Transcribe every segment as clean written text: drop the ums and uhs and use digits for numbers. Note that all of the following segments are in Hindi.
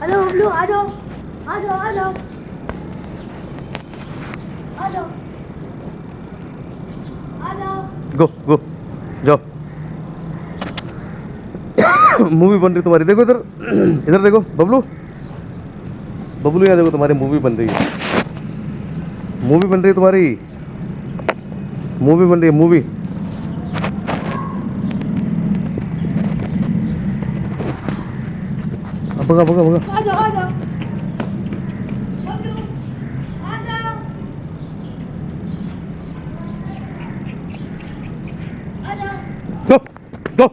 हेलो बबलू, आ जाओ आ जाओ आ जाओ आ जाओ आ जाओ। गो गो जाओ। मूवी बन रही तुम्हारी, देखो इधर, इधर देखो बबलू, बबलू यहाँ देखो, तुम्हारी मूवी बन रही है, मूवी बन रही है तुम्हारी, मूवी बन रही है मूवी। अब भगा भगा भगा। आ जाओ आ जाओ बबलू, आ जाओ आ जाओ। गो गो।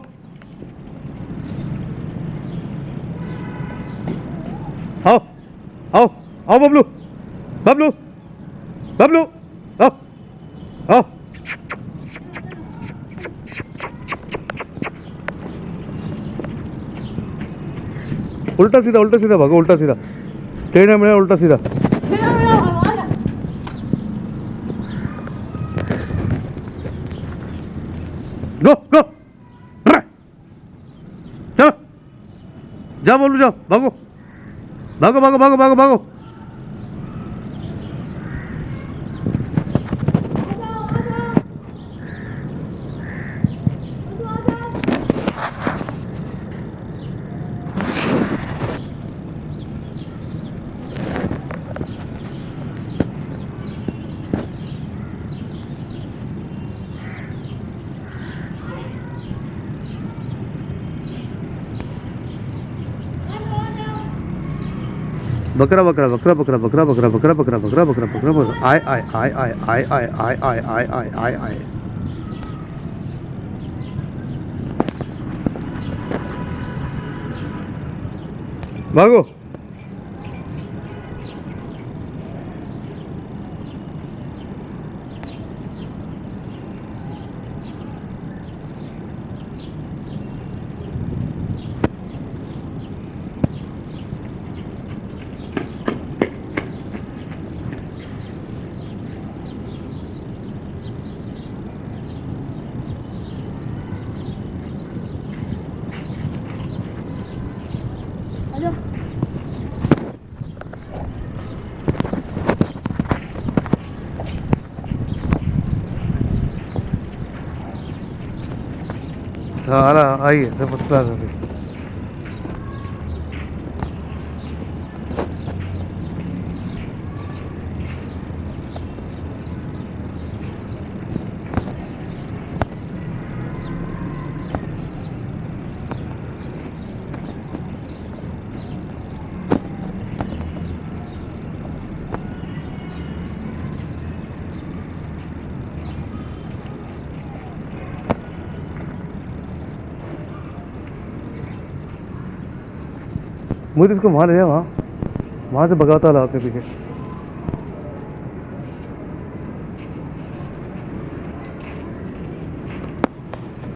आओ आओ आओ बबलू, बबलू बबलू, आओ आओ। उल्टा सीधा भागो, उल्टा सीधा, टेढ़ा मेढ़ा उल्टा सीधा। मेरा मेरा आ जा। गो गो, चलो जाओ बबलू, जाओ, भागो भागो भागो भागो भागो भागो। बकरा बकरा बकरा बकरा बकरा बकरा बकरा बकरा बकरा बकरा बकरा बकरा, आय आय आय आय आय आय आय आय आय आय आय आय। भागो। हाँ आ रहा, आई है सब फर्स्ट क्लास अभी। मुझे इसको वहाँ ले जाओ, वहाँ से भगाता ला अपने पीछे।